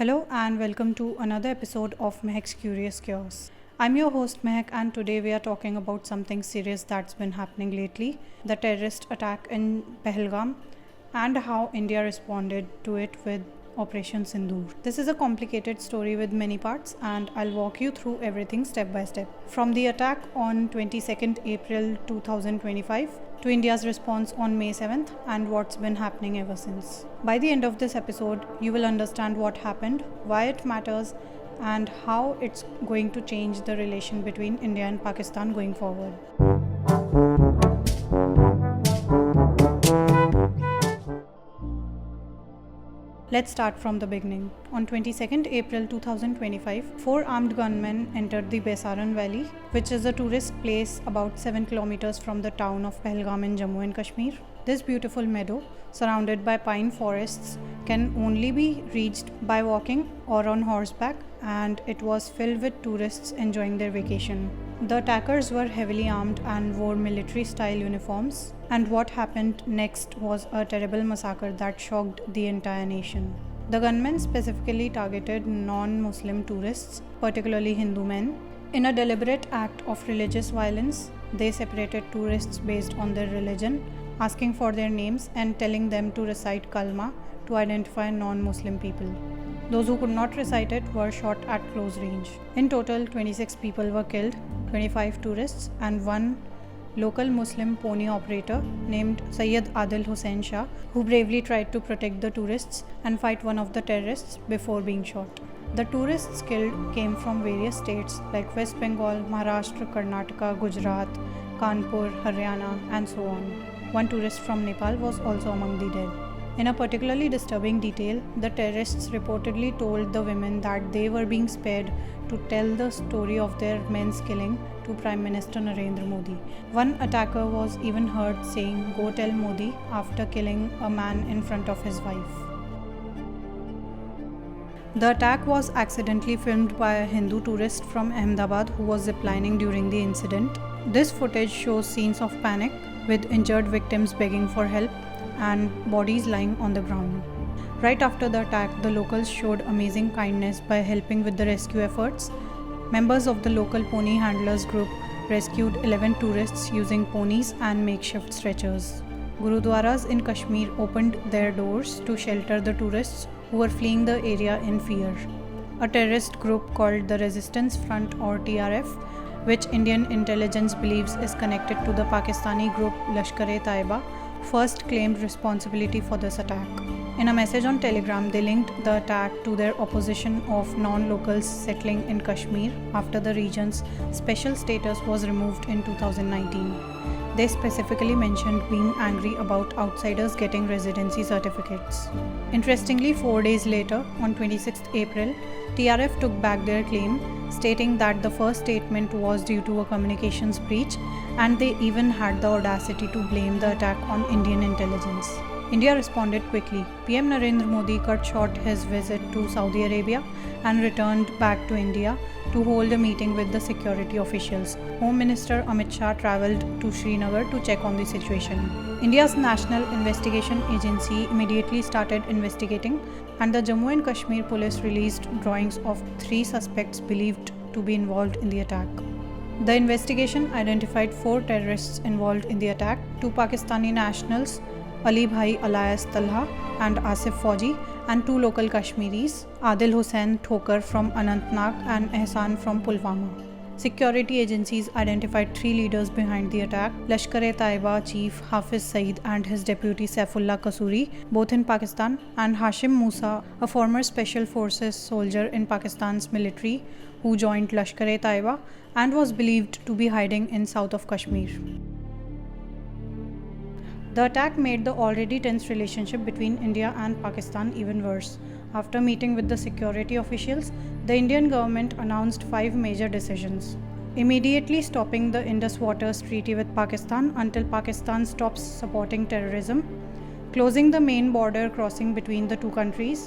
Hello and welcome to another episode of Mahak's Curious Chaos. I'm your host Mahak, and today we are talking about something serious that's been happening lately, the terrorist attack in Pahalgam and how India responded to it with Operation Sindoor. This is a complicated story with many parts, and I'll walk you through everything step by step. From the attack on 22nd April 2025 to India's response on May 7th and what's been happening ever since. By the end of this episode, you will understand what happened, why it matters, and how it's going to change the relation between India and Pakistan going forward. Let's start from the beginning. On 22nd April 2025, four armed gunmen entered the Besaran Valley, which is a tourist place about 7 kilometers from the town of Pahalgam in Jammu and Kashmir. This beautiful meadow, surrounded by pine forests, can only be reached by walking or on horseback, and it was filled with tourists enjoying their vacation. The attackers were heavily armed and wore military-style uniforms, and what happened next was a terrible massacre that shocked the entire nation. The gunmen specifically targeted non-Muslim tourists, particularly Hindu men. In a deliberate act of religious violence, they separated tourists based on their religion, asking for their names and telling them to recite kalma to identify non-Muslim people. Those who could not recite it were shot at close range. In total, 26 people were killed, 25 tourists and one local Muslim pony operator named Sayyid Adil Hussain Shah, who bravely tried to protect the tourists and fight one of the terrorists before being shot. The tourists killed came from various states like West Bengal, Maharashtra, Karnataka, Gujarat, Kanpur, Haryana, and so on. One tourist from Nepal was also among the dead. In a particularly disturbing detail, the terrorists reportedly told the women that they were being spared to tell the story of their men's killing to Prime Minister Narendra Modi. One attacker was even heard saying, "Go tell Modi," after killing a man in front of his wife. The attack was accidentally filmed by a Hindu tourist from Ahmedabad who was ziplining during the incident. This footage shows scenes of panic, with injured victims begging for help and bodies lying on the ground. Right after the attack, the locals showed amazing kindness by helping with the rescue efforts. Members of the local pony handlers group rescued 11 tourists using ponies and makeshift stretchers. Gurudwaras in Kashmir opened their doors to shelter the tourists who were fleeing the area in fear. A terrorist group called the Resistance Front, or TRF, which Indian intelligence believes is connected to the Pakistani group Lashkar-e-Taiba, first claimed responsibility for this attack. In a message on Telegram, they linked the attack to their opposition of non-locals settling in Kashmir after the region's special status was removed in 2019. They specifically mentioned being angry about outsiders getting residency certificates. Interestingly, 4 days later, on 26th April, TRF took back their claim, stating that the first statement was due to a communications breach, and they even had the audacity to blame the attack on Indian intelligence. India responded quickly. PM Narendra Modi cut short his visit to Saudi Arabia and returned back to India to hold a meeting with the security officials. Home Minister Amit Shah travelled to Srinagar to check on the situation. India's National Investigation Agency immediately started investigating, and the Jammu and Kashmir police released drawings of 3 suspects believed to be involved in the attack. The investigation identified 4 terrorists involved in the attack: 2 Pakistani nationals, Ali Bhai alias Talha and Asif Fauji, and 2 local Kashmiris, Adil Hussain Thokar from Anantnag and Ehsan from Pulwama. Security agencies identified 3 leaders behind the attack: Lashkar-e-Taiba Chief Hafiz Saeed and his deputy Saifullah Kasuri, both in Pakistan, and Hashim Musa, a former Special Forces soldier in Pakistan's military who joined Lashkar-e-Taiba and was believed to be hiding in south of Kashmir. The attack made the already tense relationship between India and Pakistan even worse. After meeting with the security officials, the Indian government announced 5 major decisions. Immediately stopping the Indus Waters Treaty with Pakistan until Pakistan stops supporting terrorism, closing the main border crossing between the 2 countries,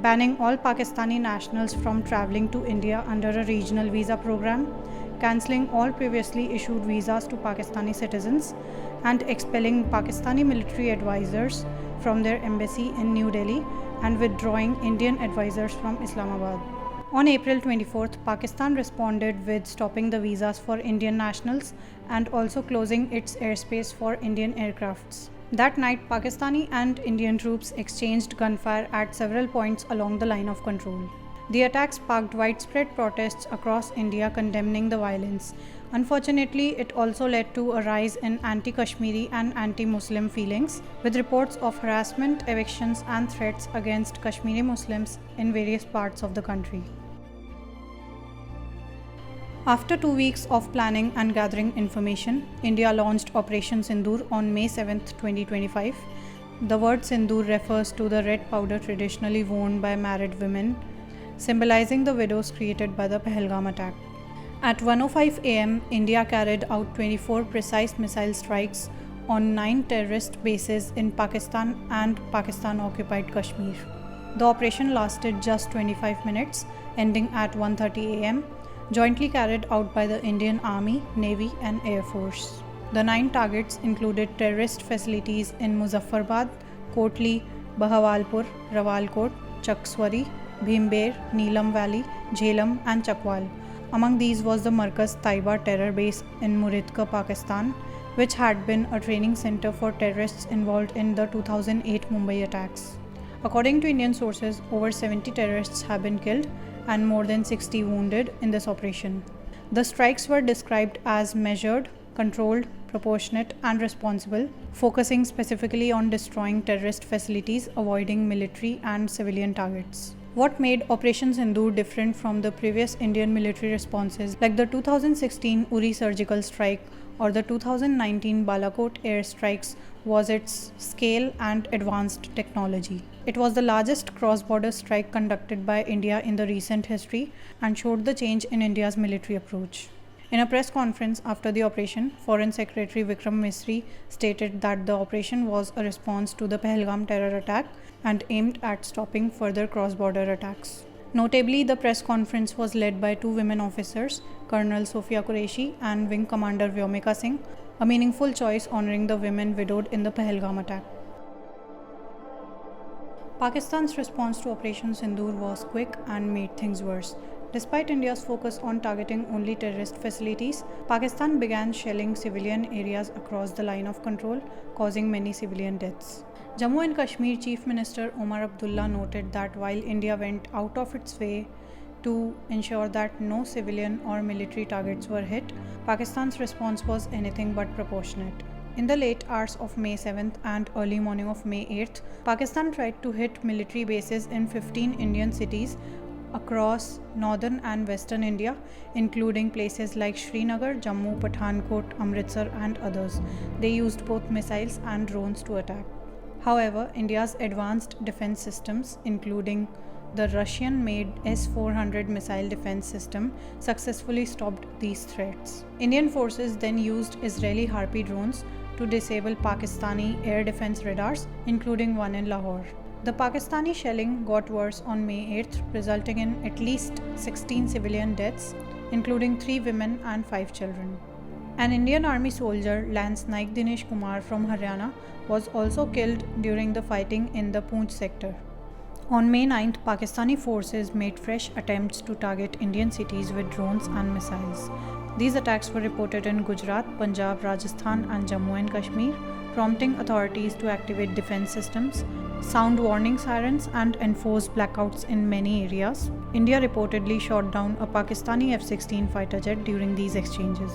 banning all Pakistani nationals from travelling to India under a regional visa program, cancelling all previously issued visas to Pakistani citizens, and expelling Pakistani military advisors from their embassy in New Delhi and withdrawing Indian advisors from Islamabad. On April 24th, Pakistan responded with stopping the visas for Indian nationals and also closing its airspace for Indian aircrafts. That night, Pakistani and Indian troops exchanged gunfire at several points along the line of control. The attack sparked widespread protests across India condemning the violence. Unfortunately, it also led to a rise in anti-Kashmiri and anti-Muslim feelings, with reports of harassment, evictions, and threats against Kashmiri Muslims in various parts of the country. After 2 weeks of planning and gathering information, India launched Operation Sindoor on May 7, 2025. The word Sindoor refers to the red powder traditionally worn by married women, symbolizing the widows created by the Pahalgam Attack. At 1:05 am, India carried out 24 precise missile strikes on 9 terrorist bases in Pakistan and Pakistan-occupied Kashmir. The operation lasted just 25 minutes, ending at 1:30 am, jointly carried out by the Indian Army, Navy and Air Force. The 9 targets included terrorist facilities in Muzaffarabad, Kotli, Bahawalpur, Rawalkot, Chakswari, Bhimber, Neelam Valley, Jhelum and Chakwal. Among these was the Markaz Taiba terror base in Muridka, Pakistan, which had been a training center for terrorists involved in the 2008 Mumbai attacks. According to Indian sources, over 70 terrorists have been killed and more than 60 wounded in this operation. The strikes were described as measured, controlled, proportionate and responsible, focusing specifically on destroying terrorist facilities, avoiding military and civilian targets. What made Operation Sindoor different from the previous Indian military responses like the 2016 Uri surgical strike or the 2019 Balakot air strikes was its scale and advanced technology. It was the largest cross-border strike conducted by India in the recent history and showed the change in India's military approach. In a press conference after the operation, Foreign Secretary Vikram Misri stated that the operation was a response to the Pahalgam terror attack and aimed at stopping further cross-border attacks. Notably, the press conference was led by 2 women officers, Colonel Sofia Qureshi and Wing Commander Vyomika Singh, a meaningful choice honoring the women widowed in the Pahalgam attack. Pakistan's response to Operation Sindoor was quick and made things worse. Despite India's focus on targeting only terrorist facilities, Pakistan began shelling civilian areas across the line of control, causing many civilian deaths. Jammu and Kashmir Chief Minister Omar Abdullah noted that while India went out of its way to ensure that no civilian or military targets were hit, Pakistan's response was anything but proportionate. In the late hours of May 7th and early morning of May 8th, Pakistan tried to hit military bases in 15 Indian cities across northern and western India, including places like Srinagar, Jammu, Pathankot, Amritsar and others. They used both missiles and drones to attack. However, India's advanced defense systems, including the Russian-made S-400 missile defense system, successfully stopped these threats. Indian forces then used Israeli Harpy drones to disable Pakistani air defense radars, including one in Lahore. The Pakistani shelling got worse on May 8th, resulting in at least 16 civilian deaths, including 3 women and 5 children. An Indian Army soldier, Lance Naik Dinesh Kumar from Haryana, was also killed during the fighting in the Poonch sector. On May 9th, Pakistani forces made fresh attempts to target Indian cities with drones and missiles. These attacks were reported in Gujarat, Punjab, Rajasthan and Jammu and Kashmir, prompting authorities to activate defense systems, sound warning sirens and enforce blackouts in many areas. India reportedly shot down a Pakistani F-16 fighter jet during these exchanges.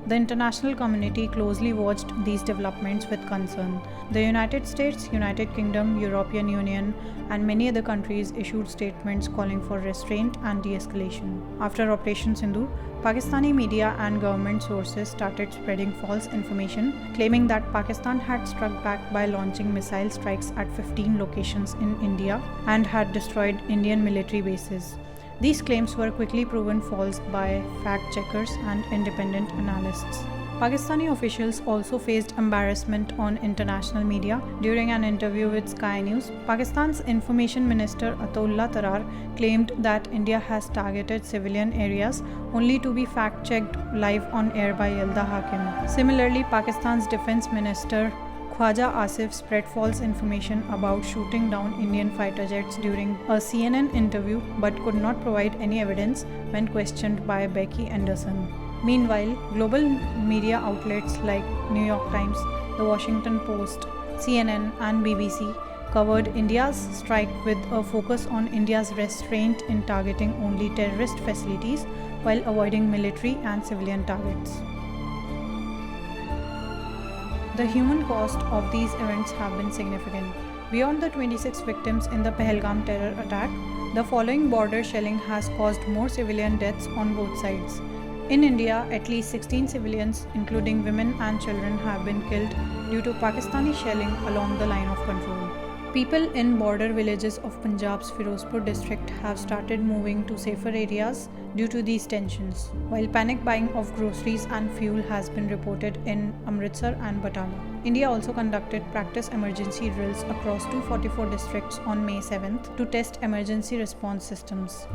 The international community closely watched these developments with concern. The United States, United Kingdom, European Union, and many other countries issued statements calling for restraint and de-escalation. After Operation Sindoor, Pakistani media and government sources started spreading false information, claiming that Pakistan had struck back by launching missile strikes at 15 locations in India and had destroyed Indian military bases. These claims were quickly proven false by fact-checkers and independent analysts. Pakistani officials also faced embarrassment on international media. During an interview with Sky News, Pakistan's Information Minister Ataullah Tarar claimed that India has targeted civilian areas only to be fact-checked live on air by Yalda Hakim. Similarly, Pakistan's Defense Minister Khwaja Asif spread false information about shooting down Indian fighter jets during a CNN interview but could not provide any evidence when questioned by Becky Anderson. Meanwhile, global media outlets like New York Times, The Washington Post, CNN, and BBC covered India's strike with a focus on India's restraint in targeting only terrorist facilities while avoiding military and civilian targets. The human cost of these events have been significant. Beyond the 26 victims in the Pahalgam terror attack, the following border shelling has caused more civilian deaths on both sides. In India, at least 16 civilians, including women and children, have been killed due to Pakistani shelling along the line of control. People in border villages of Punjab's Firozpur district have started moving to safer areas due to these tensions, while panic buying of groceries and fuel has been reported in Amritsar and Batala. India also conducted practice emergency drills across 244 districts on May 7th to test emergency response systems,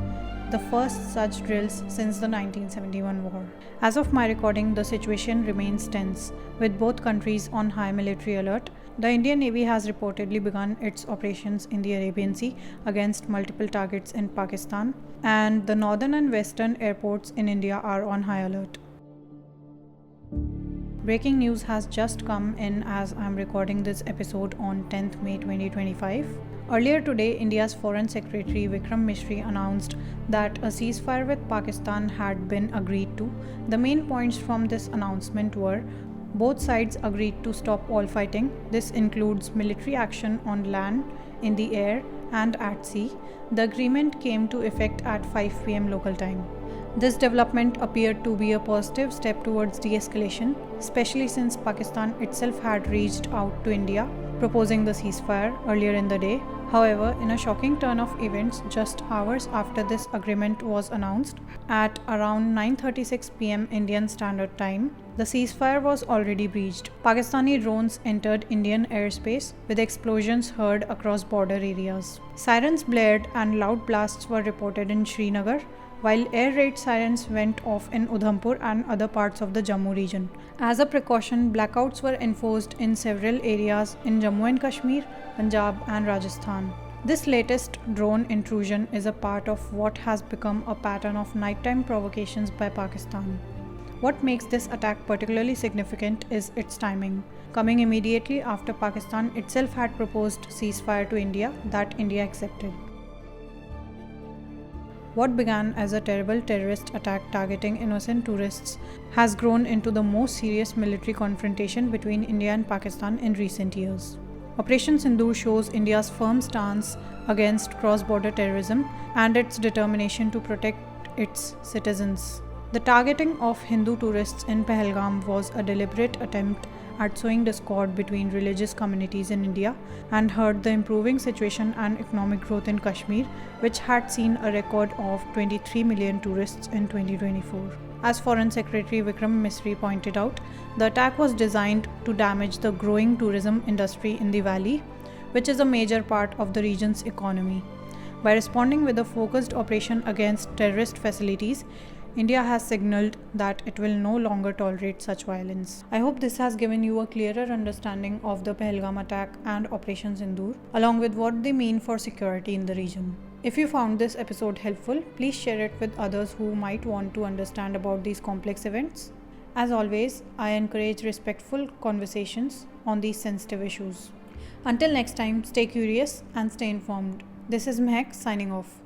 the first such drills since the 1971 war. As of my recording, the situation remains tense, with both countries on high military alert. The Indian Navy has reportedly begun its operations in the Arabian Sea against multiple targets in Pakistan, and the northern and western airports in India are on high alert. Breaking news has just come in as I am recording this episode on 10th May 2025. Earlier today, India's Foreign Secretary Vikram Misri announced that a ceasefire with Pakistan had been agreed to. The main points from this announcement were: both sides agreed to stop all fighting. This includes military action on land, in the air, and at sea. The agreement came to effect at 5 p.m. local time. This development appeared to be a positive step towards de-escalation, especially since Pakistan itself had reached out to India, proposing the ceasefire earlier in the day. However, in a shocking turn of events, just hours after this agreement was announced, at around 9:36 p.m. Indian Standard Time, the ceasefire was already breached. Pakistani drones entered Indian airspace, with explosions heard across border areas. Sirens blared and loud blasts were reported in Srinagar, while air raid sirens went off in Udhampur and other parts of the Jammu region. As a precaution, blackouts were enforced in several areas in Jammu and Kashmir, Punjab, and Rajasthan. This latest drone intrusion is a part of what has become a pattern of nighttime provocations by Pakistan. What makes this attack particularly significant is its timing, coming immediately after Pakistan itself had proposed ceasefire to India that India accepted. What began as a terrible terrorist attack targeting innocent tourists has grown into the most serious military confrontation between India and Pakistan in recent years. Operation Sindoor shows India's firm stance against cross-border terrorism and its determination to protect its citizens. The targeting of Hindu tourists in Pahalgam was a deliberate attempt at sowing discord between religious communities in India and hurt the improving situation and economic growth in Kashmir, which had seen a record of 23 million tourists in 2024. As Foreign Secretary Vikram Misri pointed out, the attack was designed to damage the growing tourism industry in the valley, which is a major part of the region's economy. By responding with a focused operation against terrorist facilities, India has signaled that it will no longer tolerate such violence. I hope this has given you a clearer understanding of the Pahalgam attack and Operation Sindoor, along with what they mean for security in the region. If you found this episode helpful, please share it with others who might want to understand about these complex events. As always, I encourage respectful conversations on these sensitive issues. Until next time, stay curious and stay informed. This is Mahak signing off.